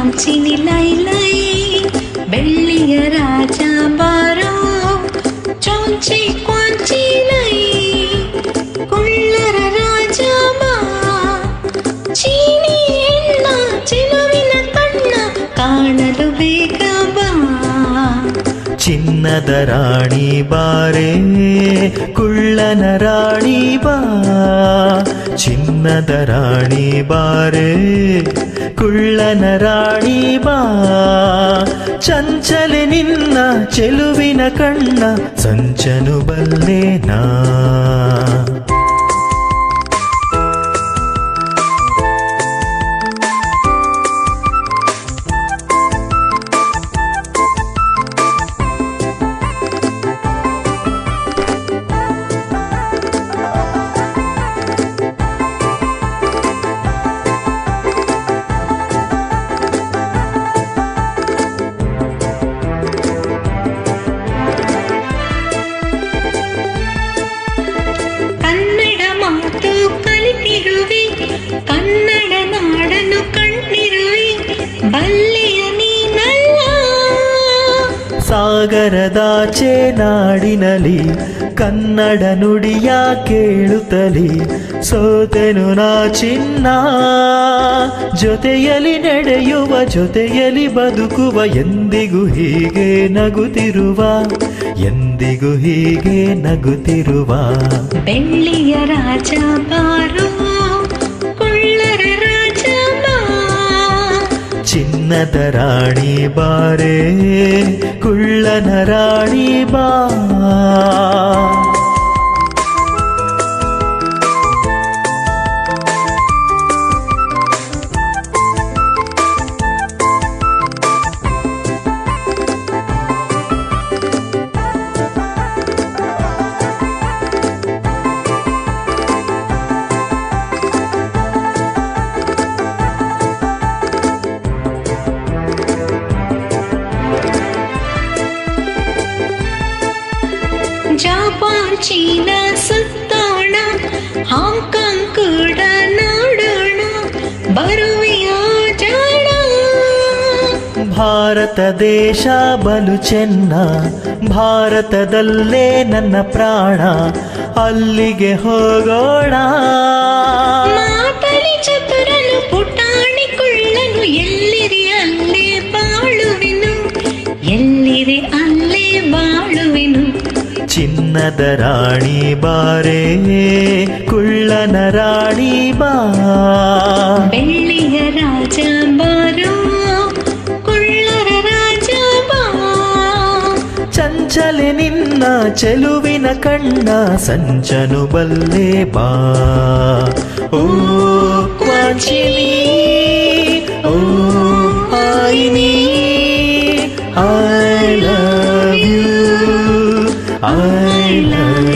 ಕಾಂಚಿನಿ ಲೈ ಲೈ ಬೆಳ್ಳಿಯ ರಾಜ ಬಾರೋ ಚೌಂಚಿ ಕ್ವಾಂಚಿ ಲೈ ಕುಳ್ಳರ ರಾಜ ಬಾ ಚೀನಿ ಹೆಣ್ಣ ಚೆಲುವಿನ ಕಣ್ಣ ಕಾಣಲು ಬೇಗ ಬಾ ಚಿನ್ನದ ರಾಣಿ ಬಾರೇ ಕುಳ್ಳನ ರಾಣಿ ಬಾ ಚಿನ್ನದ ರಾಣಿ ಬಾರೇ ಕುಳ್ಳನ ರಾಣಿ ಬಾ ಚಂಚಲೆ ನಿನ್ನ ಚೆಲುವಿನ ಕಣ್ಣ ಸಂಚನು ಬಲ್ಲೇನಾ ಕನ್ನಡ ನಾಡನ್ನು ಕಂಡಿರುವೆ ಬಲ್ಲೆಯ ನೀನಲ್ಲ ಸಾಗರದಾಚೆ ನಾಡಿನಲಿ ಕನ್ನಡ ನುಡಿಯ ಕೇಳುತ್ತಲಿ ಸೋತೆನು ನಾ ಚಿನ್ನ ಜೊತೆಯಲಿ ನಡೆಯುವ ಜೊತೆಯಲಿ ಬದುಕುವ ಎಂದಿಗೂ ಹೀಗೆ ನಗುತ್ತಿರುವ ಎಂದಿಗೂ ಹೀಗೆ ನಗುತ್ತಿರುವ ಬೆಳ್ಳಿಯ ರಾಜ ಬಾರೋ ಕುಳ್ಳರ ರಾಜ ಬಾ ಚಿನ್ನದ ರಾಣಿ ಬಾರೇ ಕುಳ್ಳನ ರಾಣಿ ಬಾ ಜಪಾನ್ ಚೀನಾ ಸುತ್ತೋಣ ಹಾಂಗ್ಕಾಂಗ್ ಕೂಡ ನೋಡೋಣ ಬರುವೆಯ ಜಾಣ ಭಾರತ ದೇಶ ಬಲು ಚೆನ್ನ ಭಾರತದಲ್ಲೇ ನನ್ನ ಪ್ರಾಣ ಅಲ್ಲಿಗೆ ಹೋಗೋಣ ಮಾತಲಿ ಚತುರನು ಪುಟಾಣಿ ಕುಳ್ಳನು ಎಲ್ಲಿರಿ ಅಲ್ಲೇ ಬಾಳುವೆನು ಎಲ್ಲಿರಿ ಅಲ್ಲೇ ಬಾಳುವೆನು ಚಿನ್ನದ ರಾಣಿ ಬಾರೇ ಕುಳ್ಳನ ರಾಣಿ ಬಾ ಬೆಳ್ಳಿಯ ರಾಜ ಬಾರೋ ಕುಳ್ಳರ ರಾಜ ಬಾ ಚಂಚಲೆ ನಿನ್ನ ಚೆಲುವಿನ ಕಣ್ಣ ಸಂಚನು ಬಲ್ಲೆ ಬಾ ಓ ಕ್ವಾಂಚಿನಿ ಓ ಆಯಿನಿ I love you